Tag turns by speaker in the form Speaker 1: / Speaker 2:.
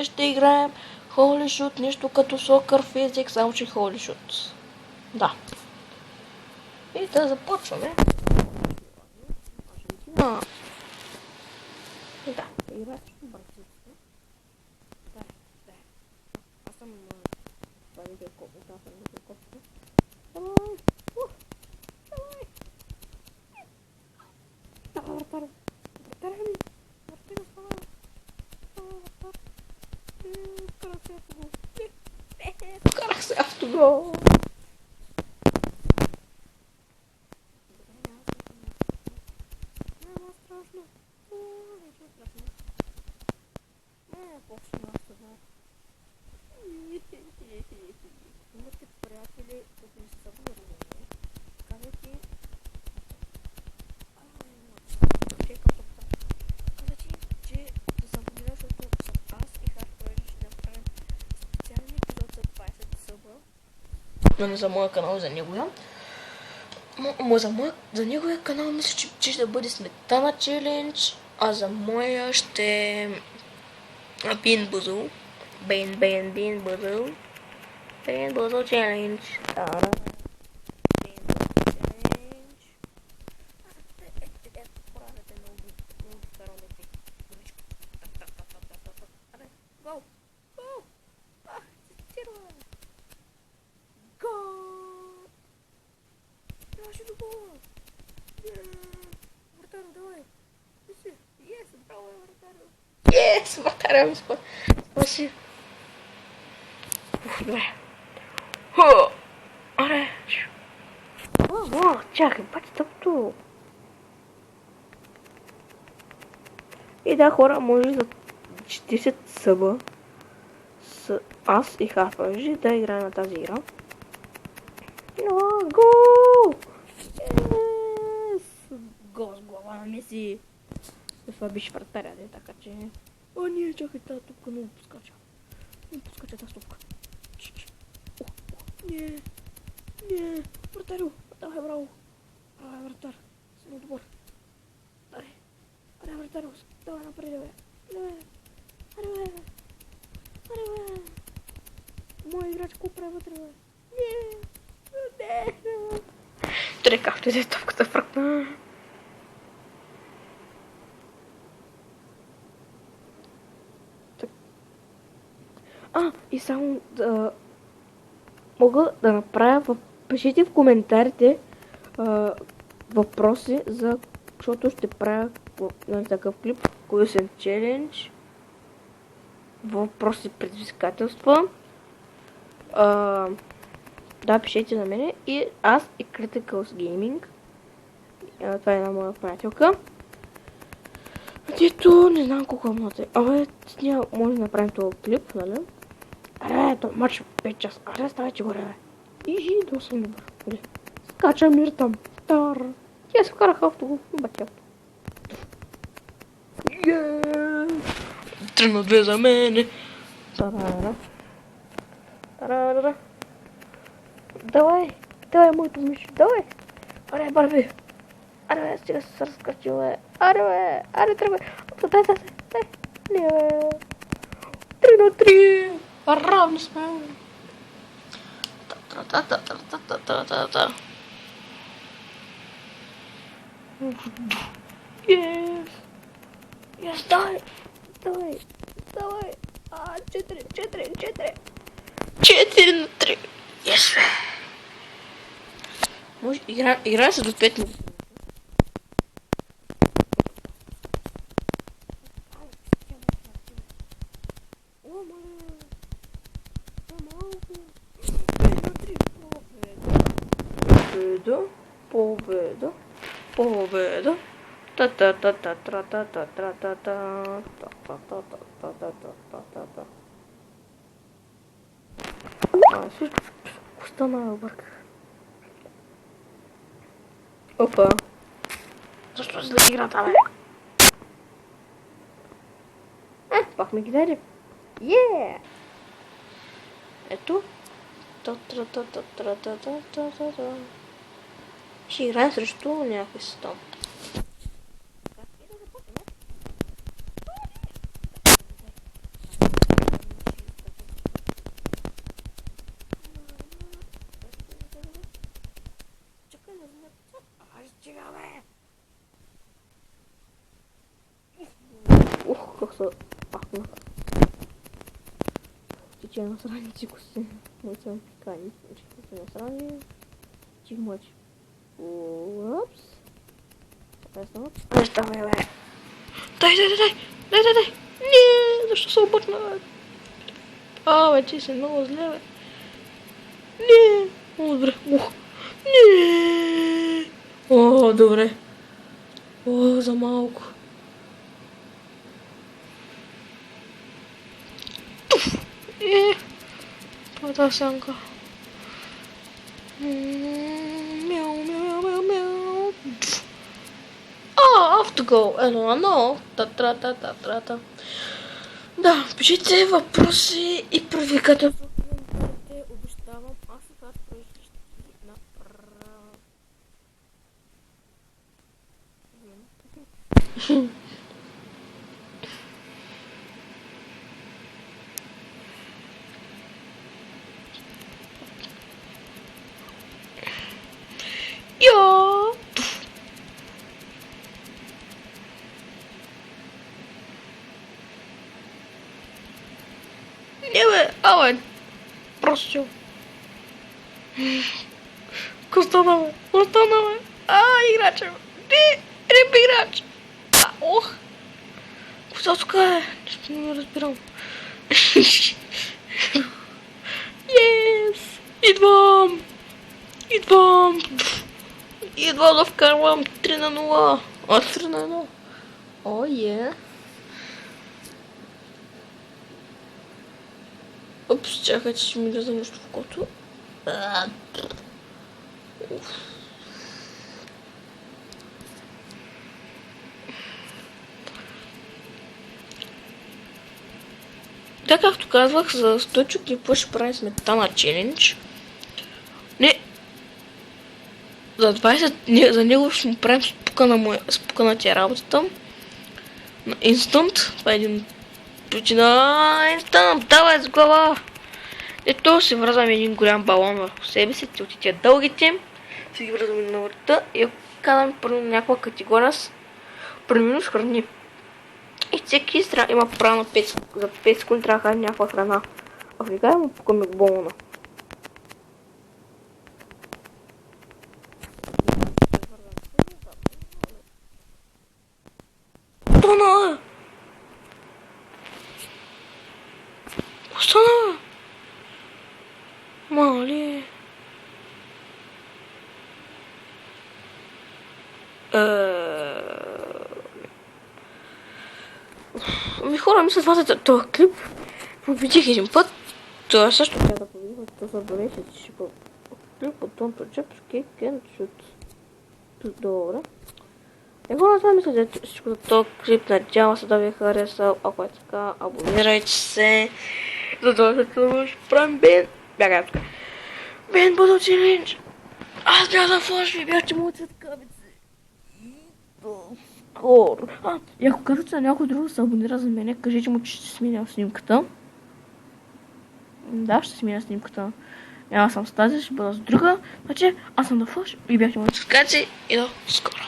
Speaker 1: днес ще играем Holy Shoot, нещо като Soccer Physics, само че Holy Shoot. Да. И да започваме. Аржентина. Да, играем с бързицата. Да. Аз съм първите копите. Давай! Давай! Давай, вратаря! Вратаря ми! Вратаря става! Вкарах се автогол! Няма страшно! Ничего страшно! После нас това! Имате приятели, които не са вървани, казвайки че съм победил, защото съм аз и Харпройдж ще направим специален епизод за 20 съба. Но не за моя канал, за неговия. За неговия канал мисля, че ще бъде сметана челендж, а за моя ще Bean Boozle. Bean Boozle. Bean Boozle челендж. Yes, вратаря спаси. Добре. Аре. Чакай, пати тъпто. И да, хора, може за 40 съба с аз и Харпройдж да играем на тази игра. Гол! Гол с глава на Меси. Това беше вратаря, така че... О, не, чакай, тази топка много поскача. Не поскача тази топка. Не, вратарю, давай, браво. Давай, вратар, си много добър. Аре, вратарю, давай напред, бе. Аре, бе. Моя играч купра вътре, бе. Не. Тре, както и да е топката фръкна. И само да мога да направя, пишете в коментарите въпроси, защото ще правя такъв клип, Quiz and Challenge, въпроси, предизвикателства. Да, пишете на мене и аз и Criticals Gaming. Това е една моя приятелка. Дето не знам колко много е. С нея може да направим този клип, нали? То мач 5 часа. Ставай, че горе, бе. Да съм добър. Скача мир там. И аз вкарах автогол. Бача. 3-2 за мене. Давай, моето миш. Давай. Аре, барби. Аре, сега се разкачил, бе. Аре, тръгвай. Дай. Не, бе. 3-3. Равни сме. Yes, давай. 4-3. Yes, бе. Може играе се до 5 минути. Победа. Всичко стана обърках. Опа. Защо зле играта, бе? Пак ме ги Ето. Ще играем срещу някакви стом. се пакнах. Тече на срани, чико си. Моите съм пикани. Чико си насрани. Чико мъч. Упс. Пресно. Давай, бе. Дай. Не, защо се обърна, бе? Вече си много зле, бе. Не. О, добре. Не. О, добре. О, за малко. Това е тази сянка. Мяу. Автогол 1-1. Та. Да, пишете въпроси и предизвикателства в коментарите. Обещавам, аз сега ще ги направя. Йо! Не бе, Ален! Просто. Остана бе! Играча! Не! Реп играч! Ох! Куда тук е? Не разбирам. Yes! Идвам да вкарвам 3-0. 3-1. О, е. Упс, чакайте, ще ми влезе нещо в кото. Така, както казвах, за Стойчо Клипова ще правим сметана челендж. Не. За 20... За него ще му правим спуканата работата. На инстант. Това е един причина. Инстант, давай с глава. Ето си връзваме един голям балон върху себе си. От тия дългите. Си ги връзваме на върта. И ако казваме първо някаква категория с примерно храни. И всеки има право на 5, за 5 секунди трябва да храни някаква храна. А сега му пукаме балона. Остана! Мали. Хора, мисля, това е този клип. Победих един път. Това също трябва да победих. Това забравяйте, че ще клип от Тонто Чепски, Кенчут. Добре. Хора, това мисля, че всичко за този клип. Надявам се да ви е харесал. Ако е така, абонирайте се. За това ще правим Бен. Бягай тук. Бен Бодо Челендж. Аз бях за флаш, ви бяхте моят цветкавици. И ако кажете на някой друг да се абонира за мене, кажете му, че ще сменя снимката. Да, ще сменя снимката. Аз съм с тази, ще бъда с друга. Значи, аз съм на флаш и бяхте моят цветкавици. И до скоро.